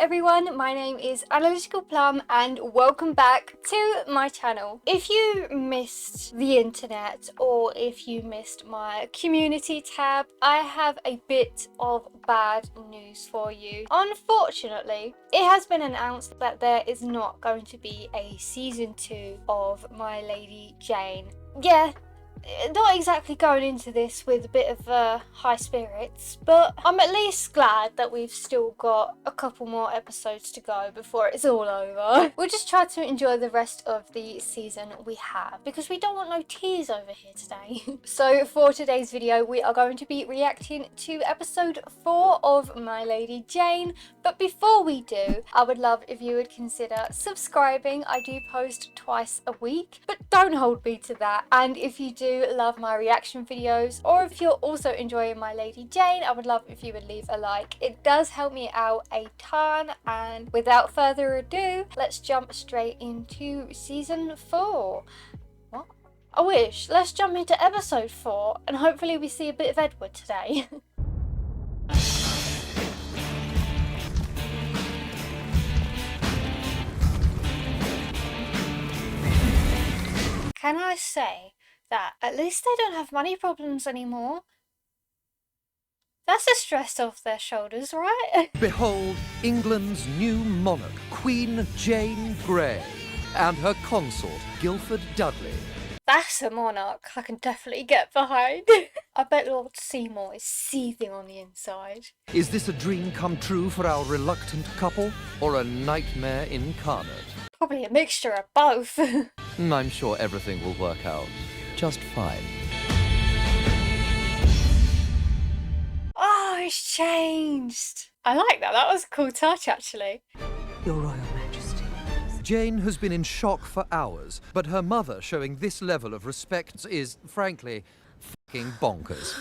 everyone, my name is Analyticalplum and welcome back to my channel. If you missed the internet or if you missed my community tab, I have a bit of bad news for you. Unfortunately, it has been announced that there is not going to be a season 2 of My Lady Jane. Yeah, not exactly going into this with a bit of high spirits, but I'm at least glad that we've still got a couple more episodes to go before it's all over. We'll just try to enjoy the rest of the season we have, because we don't want no tears over here today. So for today's video, we are going to be reacting to episode 4 of My Lady Jane. But before we do, I would love if you would consider subscribing. I do post twice a week, but don't hold me to that. And if you do love my reaction videos, or if you're also enjoying My Lady Jane, I would love if you would leave a like. It does help me out a ton. And without further ado, let's jump straight into season 4. What? I wish. Let's jump into episode 4 and hopefully we see a bit of Edward today. Can I say that at least they don't have money problems anymore? That's a stress off their shoulders, right? Behold England's new monarch, Queen Jane Grey, and her consort, Guildford Dudley. That's a monarch I can definitely get behind. I bet Lord Seymour is seething on the inside. Is this a dream come true for our reluctant couple, or a nightmare incarnate? Probably a mixture of both. I'm sure everything will work out just fine. Oh, it's changed. I like that. That was a cool touch, actually. Your Royal Majesty. Jane has been in shock for hours, but her mother showing this level of respect is, frankly, fucking bonkers.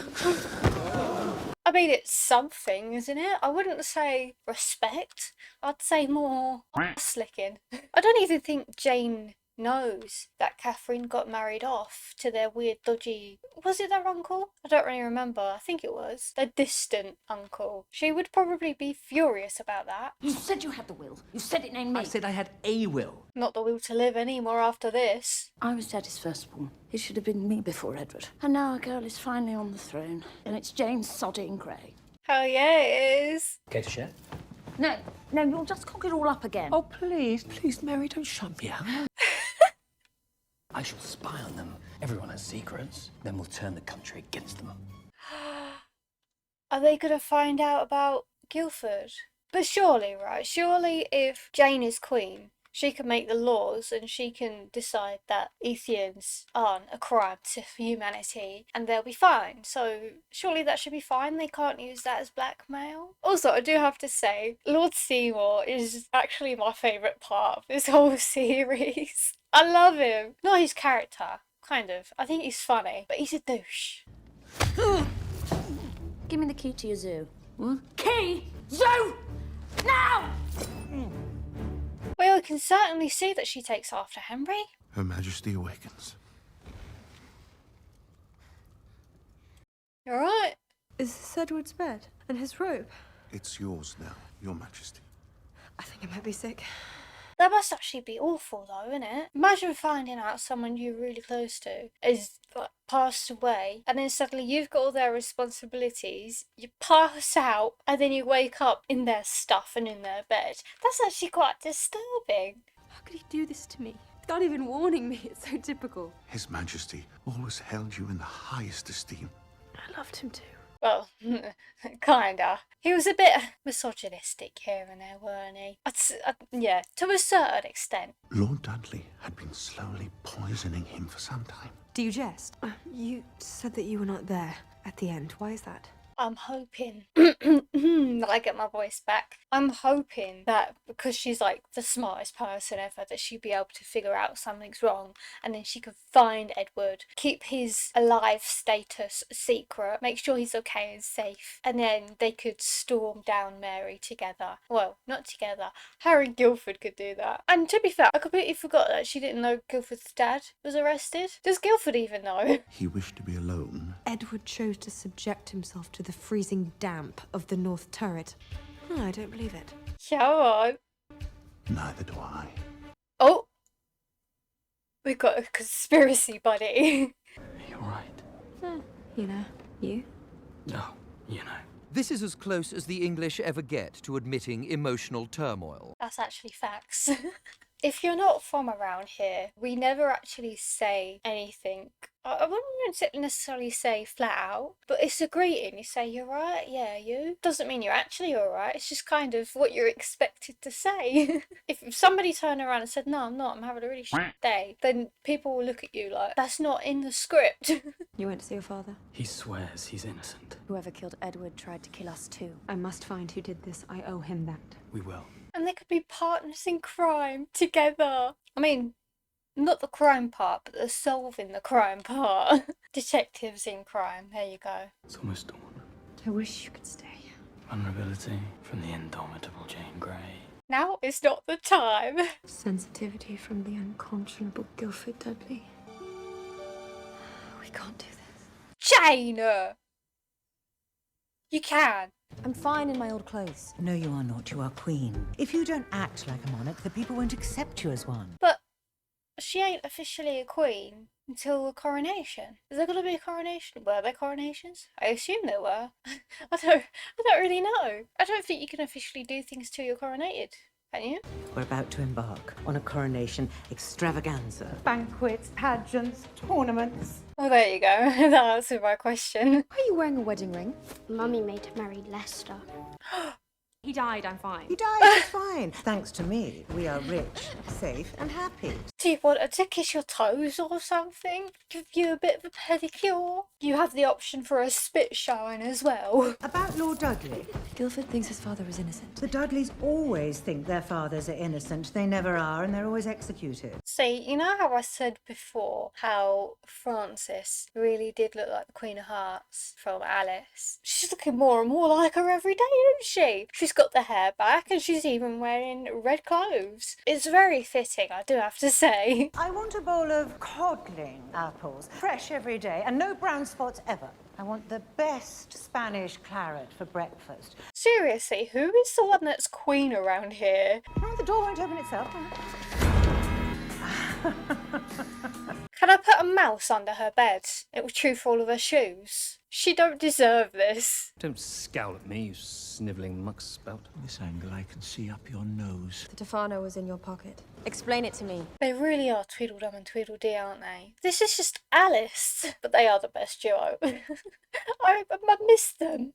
I mean, it's something, isn't it? I wouldn't say respect. I'd say more ass-licking. I don't even think Jane knows that Catherine got married off to their weird dodgy... Was it their uncle? I don't really remember. I think it was. Their distant uncle. She would probably be furious about that. You said you had the will. You said it named me. I said I had a will. Not the will to live anymore after this. I was Daddy's firstborn. It should have been me before Edward. And now a girl is finally on the throne. And it's Jane sodding Grey. Hell yeah, it is. Care to share? No, you'll just cock it all up again. Oh, please, Mary, don't shut me out. I shall spy on them. Everyone has secrets. Then we'll turn the country against them. Are they going to find out about Guildford? But surely, right? Surely if Jane is queen, she can make the laws and she can decide that Ethians aren't a crime to humanity and they'll be fine. So surely that should be fine. They can't use that as blackmail. Also, I do have to say, Lord Seymour is actually my favourite part of this whole series. I love him. Not his character, kind of. I think he's funny, but he's a douche. Give me the key to your zoo. What? Key? Zoo! Now! Well, I can certainly see that she takes after Henry. Her Majesty awakens. You alright? Is this Edward's bed and his robe? It's yours now, Your Majesty. I think I might be sick. That must actually be awful though, isn't it? Imagine finding out someone you're really close to is like, passed away and then suddenly you've got all their responsibilities, you pass out and then you wake up in their stuff and in their bed. That's actually quite disturbing. How could he do this to me? Without even warning me, it's so typical. His Majesty always held you in the highest esteem. I loved him too. Well, kinda. He was a bit misogynistic here and there, weren't he? Yeah, to a certain extent. Lord Dudley had been slowly poisoning him for some time. Do you jest? You said that you were not there at the end. Why is that? I'm hoping that I get my voice back. I'm hoping that because she's like the smartest person ever, that she'd be able to figure out something's wrong and then she could find Edward, keep his alive status secret, make sure he's okay and safe, and then they could storm down Mary together. Well, not together. Her and Guildford could do that. And to be fair, I completely forgot that she didn't know Guildford's dad was arrested. Does Guildford even know? He wished to be alone. Edward chose to subject himself to the freezing damp of the North Turret. No, I don't believe it. Come on. Neither do I. Oh! We've got a conspiracy buddy. You're right. You know, you? No, you know. This is as close as the English ever get to admitting emotional turmoil. That's actually facts. If you're not from around here, we never actually say anything. I wouldn't necessarily say flat out, but it's a greeting. You say, "You're right, yeah, you." Doesn't mean you're actually alright, it's just kind of what you're expected to say. If somebody turned around and said, "No, I'm not, I'm having a really shit day," then people will look at you like, that's not in the script. You went to see your father? He swears he's innocent. Whoever killed Edward tried to kill us too. I must find who did this. I owe him that. We will. And they could be partners in crime together. I mean, not the crime part, but the solving the crime part. Detectives in crime, there you go. It's almost dawn. I wish you could stay. Vulnerability from the indomitable Jane Grey. Now is not the time. Sensitivity from the unconscionable Guilford Dudley. We can't do this. Jane! You can. I'm fine in my old clothes. No, you are not. You are queen. If you don't act like a monarch, the people won't accept you as one. But she ain't officially a queen until the coronation. Is there gonna be a coronation? Were there coronations? I assume there were. I don't really know. I don't think you can officially do things till you're coronated. Can you? We're about to embark on a coronation extravaganza. Banquets, pageants, tournaments. Well, there you go. That answered my question. Why are you wearing a wedding ring? Mummy made her marry Lester. He died, I'm fine. You died, it's fine. Thanks to me, we are rich, safe, and happy. Do you want her to kiss your toes or something? Give you a bit of a pedicure? You have the option for a spit showing as well. About Lord Dudley, Guilford thinks his father was innocent. the Dudleys always think their fathers are innocent. They never are, and they're always executed. See, you know how I said before how Frances really did look like the Queen of Hearts from Alice? She's looking more and more like her every day, isn't she? She's got the hair back and she's even wearing red clothes. It's very fitting, I do have to say. I want a bowl of codling apples, fresh every day, and no brown spots ever. I want the best Spanish claret for breakfast. Seriously, who is the one that's queen around here? Oh, the door won't open itself. Can I put a mouse under her bed? It will chew for all of her shoes. She don't deserve this. Don't scowl at me, you snivelling muckspout. This angle, I can see up your nose. The Tefano was in your pocket. Explain it to me. They really are Tweedledum and Tweedledee, aren't they? This is just Alice, but they are the best duo. I miss them.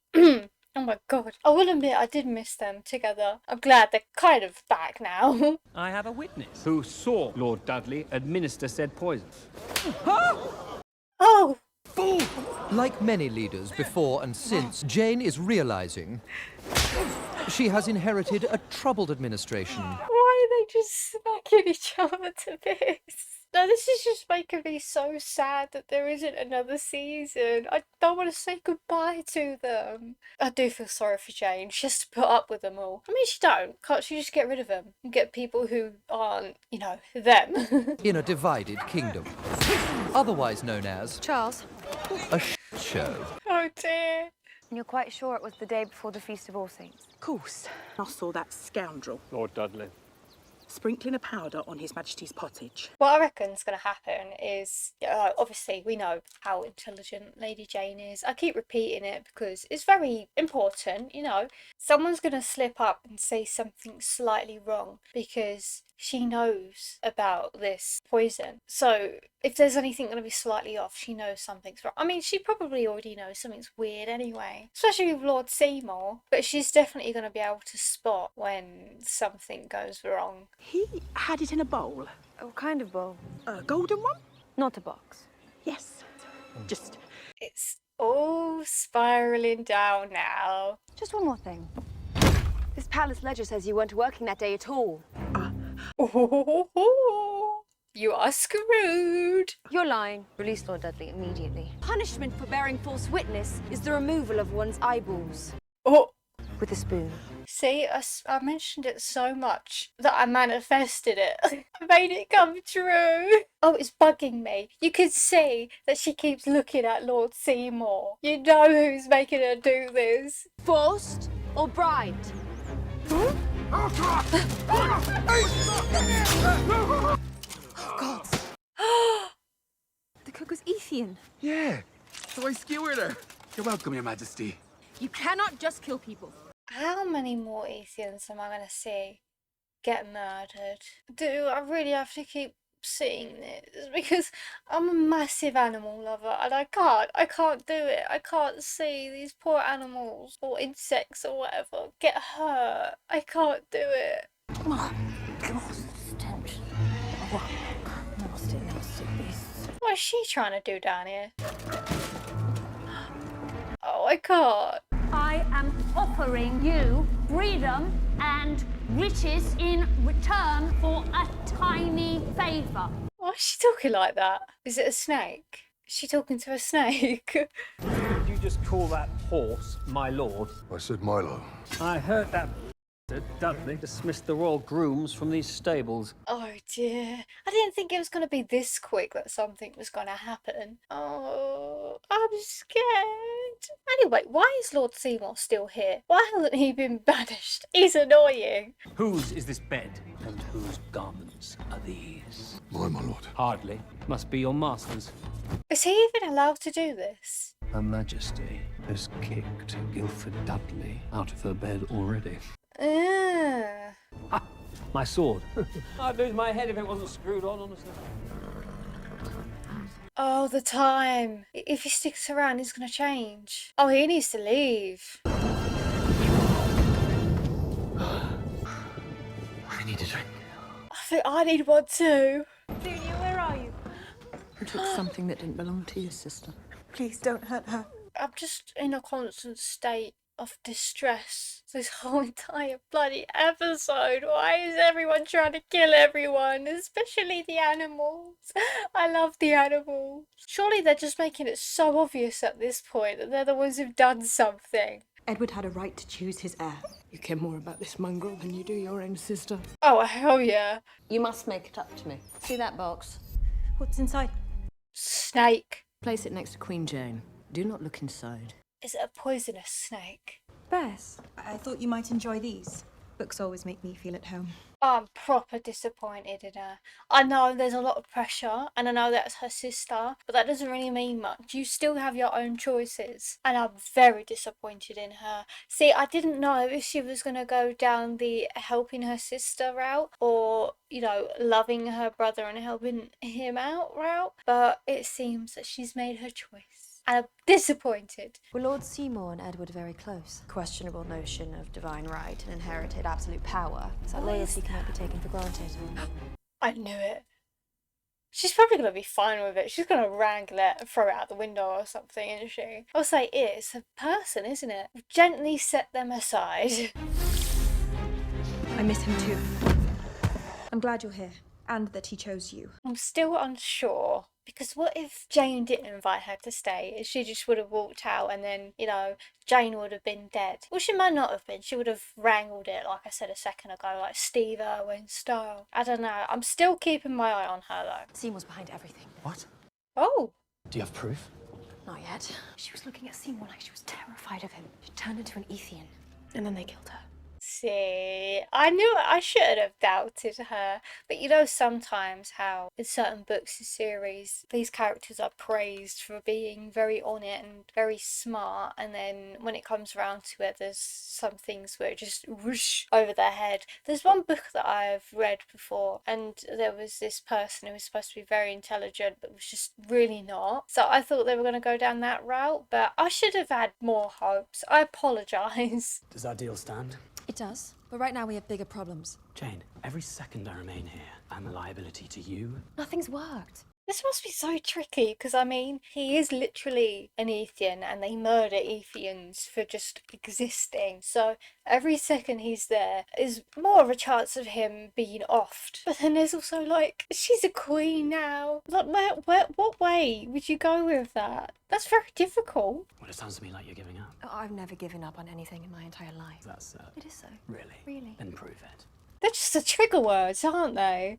Oh my god. I will admit I did miss them together. I'm glad they're kind of back now. I have a witness who saw Lord Dudley administer said poison. Oh! Like many leaders before and since, Jane is realizing she has inherited a troubled administration. Why are they just smacking each other to bits? No, this is just making me so sad that there isn't another season. I don't want to say goodbye to them. I do feel sorry for Jane. She has to put up with them all. I mean, she don't. Can't she just get rid of them and get people who aren't, you know, them? In a divided kingdom, otherwise known as Charles. a show. Oh dear. And you're quite sure it was the day before the Feast of All Saints? Of course. I saw that scoundrel Lord Dudley. sprinkling a powder on His Majesty's pottage. What I reckon's going to happen is, obviously we know how intelligent Lady Jane is. I keep repeating it because it's very important, you know. Someone's going to slip up and say something slightly wrong because she knows about this poison. So if there's anything going to be slightly off, she knows something's wrong. I mean, she probably already knows something's weird anyway, especially with Lord Seymour. But she's definitely going to be able to spot when something goes wrong. He had it in a bowl. What kind of bowl? A golden one? Not a box. Yes. Just It's all spiraling down now. Just one more thing. This palace ledger says you weren't working that day at all. You are screwed. You're lying. Release Lord Dudley immediately. Punishment for bearing false witness is the removal of one's eyeballs. Oh, With a spoon. see, I mentioned it so much that I manifested it. I made it come true. Oh, it's bugging me. You can see that she keeps looking at Lord Seymour. You know who's making her do this. Forced or bribed? Oh, God. The cook was Ethian. Yeah, so I skewered her. You're welcome, Your Majesty. You cannot just kill people. How many more Ethians am I gonna see get murdered? Do I really have to keep seeing this? Because I'm a massive animal lover and I can't do it. I can't see these poor animals or insects or whatever get hurt. I can't do it. Oh, God, stench. Oh, nasty, nasty beasts. What is she trying to do down here? Oh, I can't. I am offering you freedom and riches in return for a tiny favour. Why is she talking like that? Is it a snake? Is she talking to a snake? Did you just call that horse my lord? I said Milo. I heard that Dudley dismissed the royal grooms from these stables. Oh dear. I didn't think it was going to be this quick that something was going to happen. Oh, I'm scared. Anyway, why is Lord Seymour still here? Why hasn't he been banished? He's annoying. Whose is this bed? And whose garments are these? My lord. Hardly. Must be your master's. Is he even allowed to do this? Her Majesty has kicked Guilford Dudley out of her bed already. Ugh. My sword. I'd lose my head if it wasn't screwed on, honestly. Oh, the time. If he sticks around, he's going to change. Oh, he needs to leave. I need a drink. I think I need one too. Junior, where are you? You took something that didn't belong to your sister. Please don't hurt her. I'm just in a constant state of distress this whole entire bloody episode. Why is everyone trying to kill everyone, especially the animals? I love the animals. Surely they're just making it so obvious at this point that they're the ones who've done something. Edward had a right to choose his heir. You care more about this mongrel than you do your own sister. Oh, hell yeah. You must make it up to me. See that box? What's inside? Snake. Place it next to Queen Jane. Do not look inside. Is it a poisonous snake? Bess, I thought you might enjoy these. Books always make me feel at home. I'm proper disappointed in her. I know there's a lot of pressure, and I know that's her sister, but that doesn't really mean much. You still have your own choices, and I'm very disappointed in her. See, I didn't know if she was going to go down the helping her sister route, or, you know, loving her brother and helping him out route, but it seems that she's made her choice. And I'm disappointed. Were Lord Seymour and Edward very close? Questionable notion of divine right and inherited absolute power. So loyalty cannot be taken for granted. I knew it. She's probably going to be fine with it. She's going to wrangle it and throw it out the window or something, isn't she? I'll say it's a person, isn't it? Gently set them aside. I miss him too. I'm glad you're here, and that he chose you. I'm still unsure. Because what if Jane didn't invite her to stay? She just would have walked out and then, you know, Jane would have been dead. Well, she might not have been. She would have wrangled it, like I said a second ago, like Steve Irwin style. I don't know. I'm still keeping my eye on her, though. Seymour's behind everything. What? Oh. Do you have proof? Not yet. She was looking at Seymour like she was terrified of him. She turned into an Ethian, and then they killed her. See, I knew I should have doubted her, but you know sometimes how in certain books and series these characters are praised for being very on it and very smart, and then when it comes around to it there's some things where it just whoosh over their head. There's one book that I've read before and there was this person who was supposed to be very intelligent but was just really not, so I thought they were going to go down that route, but I should have had more hopes. I apologise. Does that deal stand? It does, but right now we have bigger problems. Jane, every second I remain here, I'm a liability to you. Nothing's worked. This must be so tricky because, I mean, he is literally an Ethian and they murder Ethians for just existing. So every second he's there is more of a chance of him being offed. But then there's also, like, she's a queen now. Like, what way would you go with that? That's very difficult. Well, it sounds to me like you're giving up. Oh, I've never given up on anything in my entire life. That's so. It is so. Really? Really. Then prove it. They're just the trigger words, aren't they?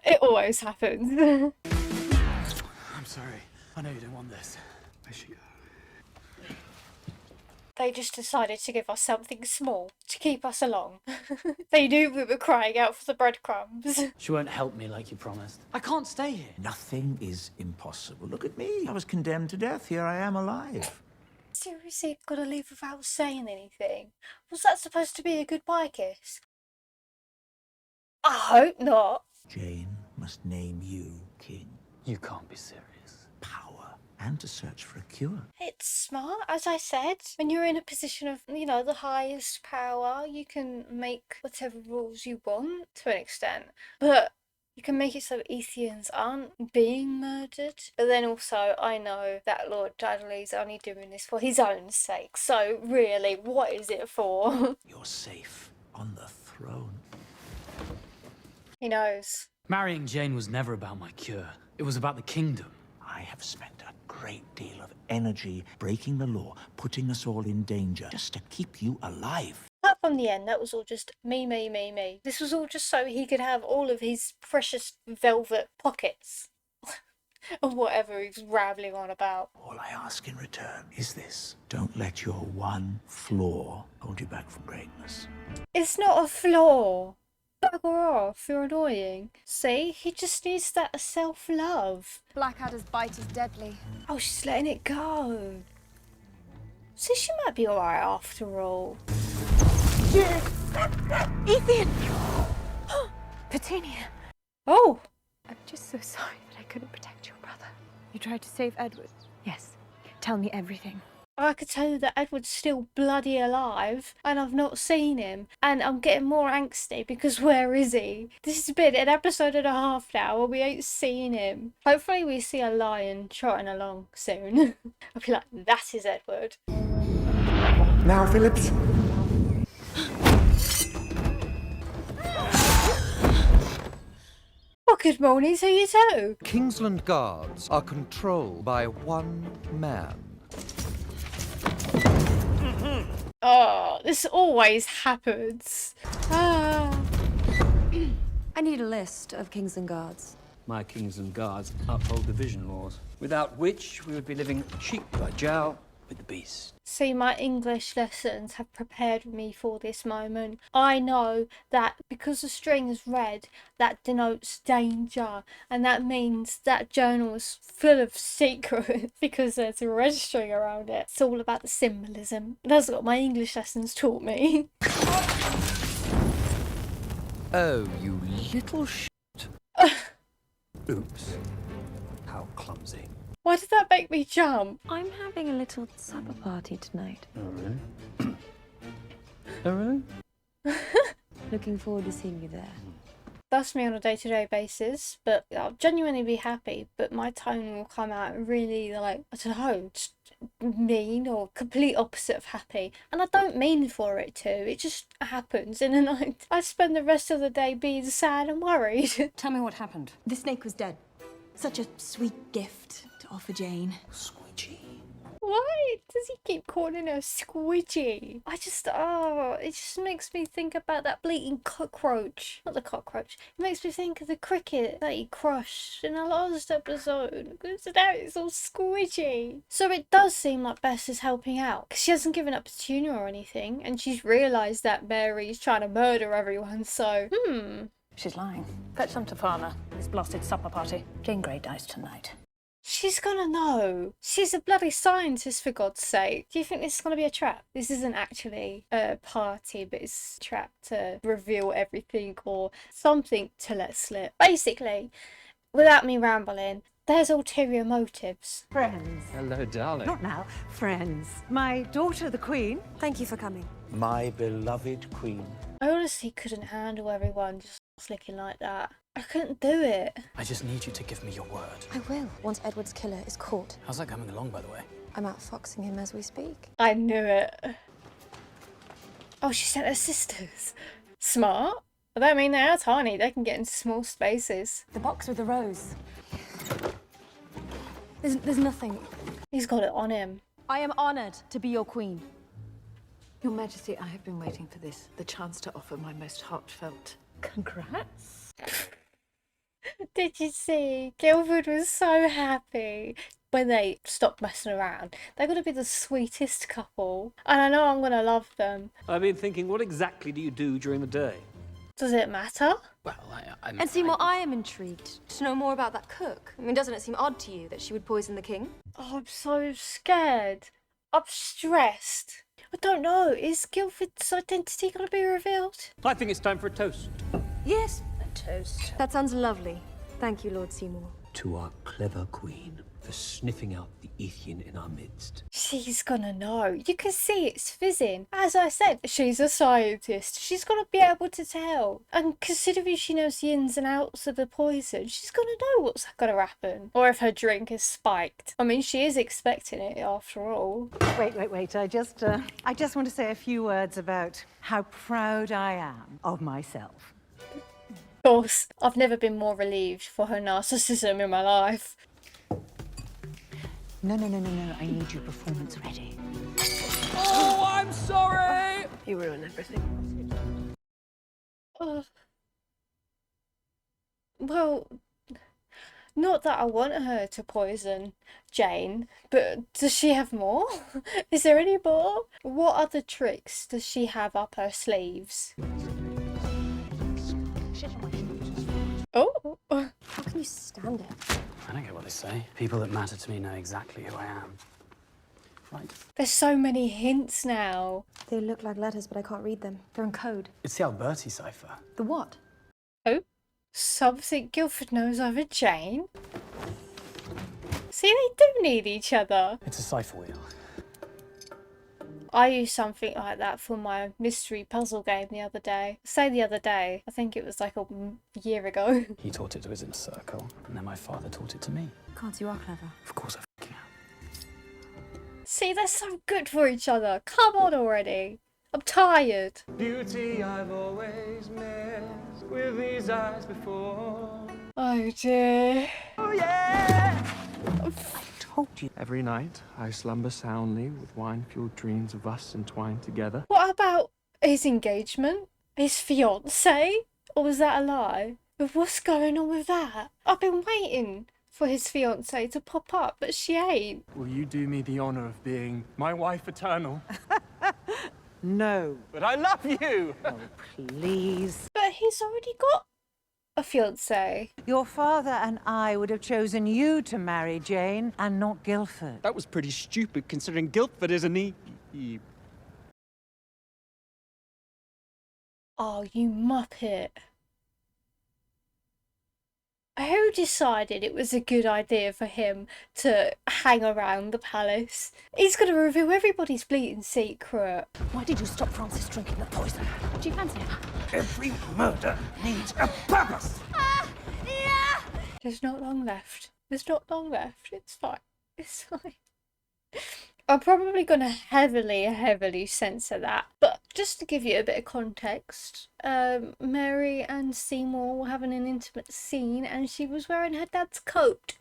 It always happens. I'm sorry. I know you don't want this. I should go. They just decided to give us something small to keep us along. They knew we were crying out for the breadcrumbs. She won't help me like you promised. I can't stay here. Nothing is impossible. Look at me. I was condemned to death. Here I am alive. Seriously, gotta leave without saying anything? Was that supposed to be a goodbye kiss? I hope not. Jane must name you king. You can't be serious. Power. And to search for a cure. It's smart, as I said. When you're in a position of, you know, the highest power, you can make whatever rules you want to an extent. But you can make it so Ethians aren't being murdered. But then also, I know that Lord Dudley's only doing this for his own sake. So really, what is it for? You're safe on the throne. He knows. Marrying Jane was never about my cure. It was about the kingdom. I have spent a great deal of energy breaking the law, putting us all in danger, just to keep you alive. Apart from the end, that was all just me. This was all just so he could have all of his precious velvet pockets. Or whatever he was rambling on about. All I ask in return is this. Don't let your one flaw hold you back from greatness. It's not a flaw. Bugger off, you're annoying. See, he just needs that self-love. Blackadder's bite is deadly. Oh, she's letting it go. So she might be alright after all. Ethan! Petunia! Oh! I'm just so sorry that I couldn't protect your brother. You tried to save Edward? Yes. Tell me everything. I could tell you that Edward's still bloody alive and I've not seen him and I'm getting more angsty because where is he? This has been an episode and a half now where we ain't seen him. Hopefully we see a lion trotting along soon. I'll be like, that is Edward. Now, Phillips. Well, good morning to you too. Kingsland Guards are controlled by one man. Oh, this always happens. Ah. I need a list of Kings and Guards. My kings and guards uphold division laws, without which we would be living cheek by jowl with the beast. See, my English lessons have prepared me for this moment. I know that because the string is red, that denotes danger. And that means that journal is full of secrets because there's a red string around it. It's all about the symbolism. That's what my English lessons taught me. Oh, you little Oops. How clumsy. Why did that make me jump? I'm having a little supper party tonight. Oh, really? Oh, really? Looking forward to seeing you there. That's me on a day-to-day basis, but I'll genuinely be happy, but my tone will come out really, like, I don't know, just mean or complete opposite of happy. And I don't mean for it to, it just happens, and then I spend the rest of the day being sad and worried. Tell me what happened. The snake was dead. Such a sweet gift to offer Jane. Squidgy. Why does he keep calling her squidgy? It just makes me think about that bleating cockroach. Not the cockroach. It makes me think of the cricket that he crushed in the last episode. Because now it's all squidgy. So it does seem like Bess is helping out. Because she hasn't given up Petunia or anything. And she's realised that Mary's trying to murder everyone. So, She's lying. Fetch some Tafana. This blasted supper party. Jane Grey dies tonight. she's gonna know. She's a bloody scientist, for God's sake. Do you think this is gonna be a trap? This isn't actually a party, but it's a trap to reveal everything or something to let slip. Basically, without me rambling, there's ulterior motives. Friends. Hello, darling. Not now. Friends. My daughter, the Queen. Thank you for coming. My beloved queen. I honestly couldn't handle everyone just looking like that. I couldn't do it. I just need you to give me your word. I will, once Edward's killer is caught. How's that coming along, by the way? I'm outfoxing him as we speak. I knew it. Oh, she sent her sisters. Smart. I don't mean they are tiny. They can get into small spaces. The box with the rose. There's nothing. He's got it on him. I am honoured to be your queen. Your Majesty, I have been waiting for this, the chance to offer my most heartfelt congrats. Did you see? Guildford was so happy. when they stop messing around, they're going to be the sweetest couple. And I know I'm going to love them. I've been thinking, what exactly do you do during the day? Does it matter? Well, And Seymour, I am intrigued to know more about that cook. I mean, doesn't it seem odd to you that she would poison the king? Oh, I'm so scared. I'm stressed. I don't know. Is Guildford's identity going to be revealed? I think it's time for a toast. Yes, a toast. That sounds lovely. Thank you, Lord Seymour. To our clever queen for sniffing out the Ethian in our midst. She's gonna know. You can see it's fizzing. As I said, she's a scientist. She's gonna be able to tell. And considering she knows the ins and outs of the poison, she's gonna know what's gonna happen. Or if her drink is spiked. I mean, she is expecting it after all. Wait. I just want to say a few words about how proud I am of myself. Of course, I've never been more relieved for her narcissism in my life. No. I need your performance ready. Oh, I'm sorry! You ruin everything. Well, not that I want her to poison Jane, but does she have more? Is there any more? What other tricks does she have up her sleeves? Oh! How can you stand it? I don't get what they say. People that matter to me know exactly who I am. Right? There's so many hints now. They look like letters, but I can't read them. They're in code. It's the Alberti cipher. The what? Oh? Something Guildford knows over Jane? See, they do need each other. It's a cipher wheel. I used something like that for my mystery puzzle game the other day. Say the other day, I think it was like a year ago. He taught it to his inner circle, and then my father taught it to me. Cards, you are clever. Of course I f***ing am. See, they're so good for each other. Come on already. I'm tired. Beauty I've always missed with these eyes before. Oh dear. Oh yeah! Told you. Every night I slumber soundly with wine-fueled dreams of us entwined together. What about his engagement? His fiancée? Or was that a lie? But what's going on with that? I've been waiting for his fiancée to pop up, but she ain't. Will you do me the honor of being my wife eternal? No. But I love you! Oh, please. But he's already got a fiancée. Your father and I would have chosen you to marry Jane and not Guildford. That was pretty stupid considering Guildford is an Oh, you muppet. Who decided it was a good idea for him to hang around the palace? He's going to reveal everybody's bleeding secret. Why did you stop Francis drinking the poison? Do you fancy him? Every murder needs a purpose. There's not long left. There's not long left. It's fine. It's fine. I'm probably going to heavily censor that. But just to give you a bit of context, Mary and Seymour were having an intimate scene and she was wearing her dad's coat.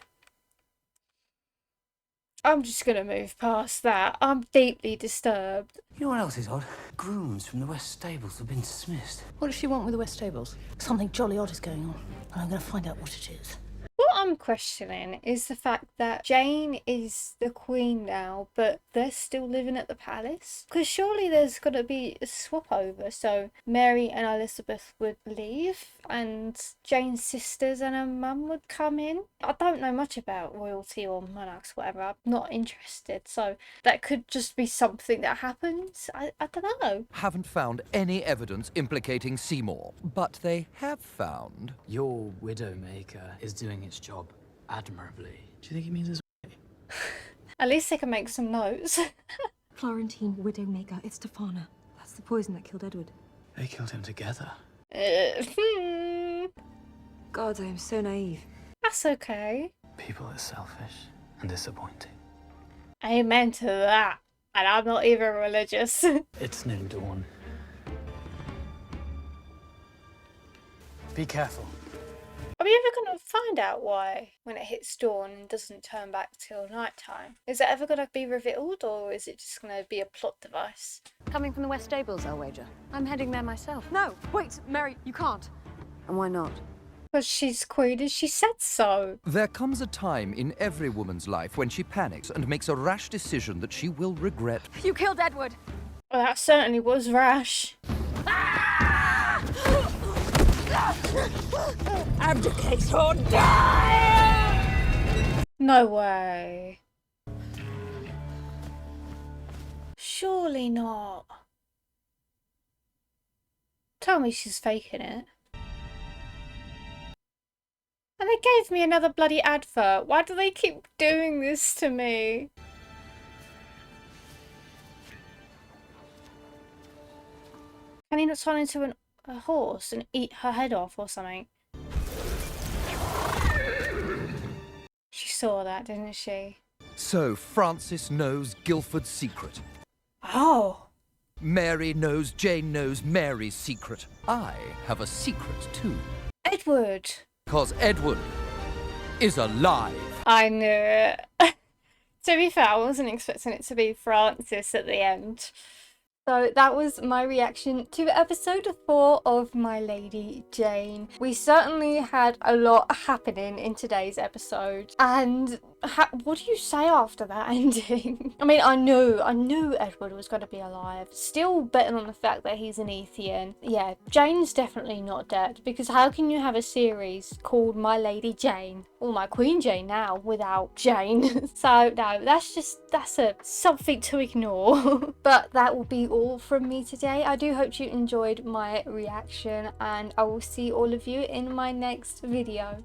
I'm just going to move past that. I'm deeply disturbed. You know what else is odd? Grooms from the West Stables have been dismissed. What does she want with the West Stables? Something jolly odd is going on, and I'm going to find out what it is. What I'm questioning is the fact that Jane is the queen now, but they're still living at the palace. Because surely there's got to be a swap over. So Mary and Elizabeth would leave, and Jane's sisters and her mum would come in. I don't know much about royalty or monarchs, whatever. I'm not interested. So that could just be something that happens. I don't know. Haven't found any evidence implicating Seymour, but they have found... Your Widowmaker is doing its job admirably. Do you think it means his way? At least they can make some notes. Florentine Widowmaker, it's Stefana. That's the poison that killed Edward. They killed him together. God, I am so naive. That's okay. People are selfish and disappointing. Amen to that. And I'm not even religious. It's nearly dawn. Be careful. Are we ever going to find out why when it hits dawn and doesn't turn back till nighttime? Is it ever going to be revealed, or is it just going to be a plot device? Coming from the West Stables, I'll wager. I'm heading there myself. No, wait, Mary, you can't. And why not? Because she's queen and she said so. There comes a time in every woman's life when she panics and makes a rash decision that she will regret. You killed Edward. Well, that certainly was rash. Abdicate or die! No way. Surely not. Tell me she's faking it. And they gave me another bloody advert. Why do they keep doing this to me? Can he not turn into a horse and eat her head off or something? She saw that, didn't she? So Francis knows Guildford's secret. Oh. Mary knows Jane knows Mary's secret. I have a secret too. Edward. Because Edward is alive. I knew it. To be fair, I wasn't expecting it to be Francis at the end. So that was my reaction to episode 4 of My Lady Jane. We certainly had a lot happening in today's episode. And what do you say after that ending? I mean, I knew Edward was going to be alive. Still betting on the fact that he's an Ethian. Yeah, Jane's definitely not dead. Because how can you have a series called My Lady Jane? Or My Queen Jane now without Jane? So no, that's something to ignore. But that will be all from me today. I do hope you enjoyed my reaction and I will see all of you in my next video.